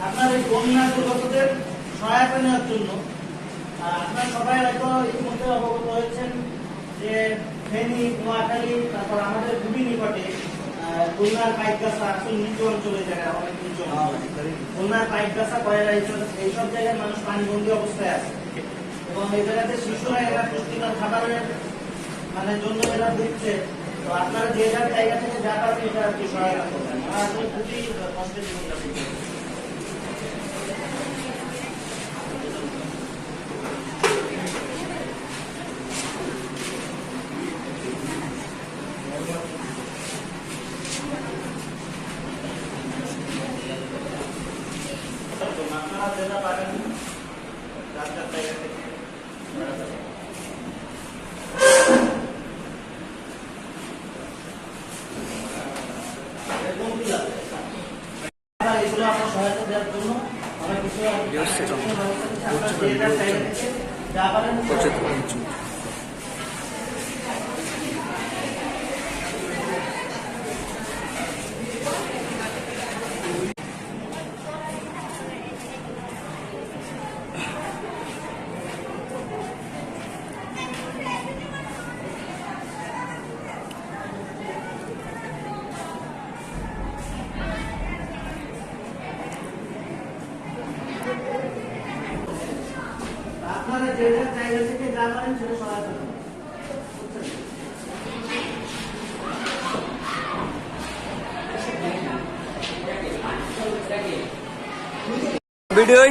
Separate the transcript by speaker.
Speaker 1: আপনার এই বন্যা দুর্গতদের সহায়তা নেওয়ার জন্য আপনারা সবাই হয়তো ইতিমধ্যে অবগত হয়েছেন যে ফেনী, নোয়াখালী, তারপর আমাদের খুবই নিকটে খুলনার পাইকগাছা, আসলে নিচু অঞ্চলে জায়গায় অনেক নিচু খুলনার পাইকগাছা, কয়রা এইসব জায়গায় মানুষ পানিবন্দী অবস্থায় আছে এবং এই জায়গাতে শিশুরা এরা পুষ্টিকর খাবারের জন্য এরা দিচ্ছে। তো আপনারা যে জায়গা থেকে যা পাবেন এটা আর কি সহায়তা করবেন। আমরা আসলে খুবই কষ্টের জীবন যাপন করি। আপনারা যেটা পারেন রাস্তার জায়গা থেকে এগুলো আপনার সহায়তা দেওয়ার জন্য আমরা কিছু যা পারেন। আপনারা যে জায়গা থেকে যা পারেন সেটা সহায়তা করুন।
Speaker 2: ভিডিও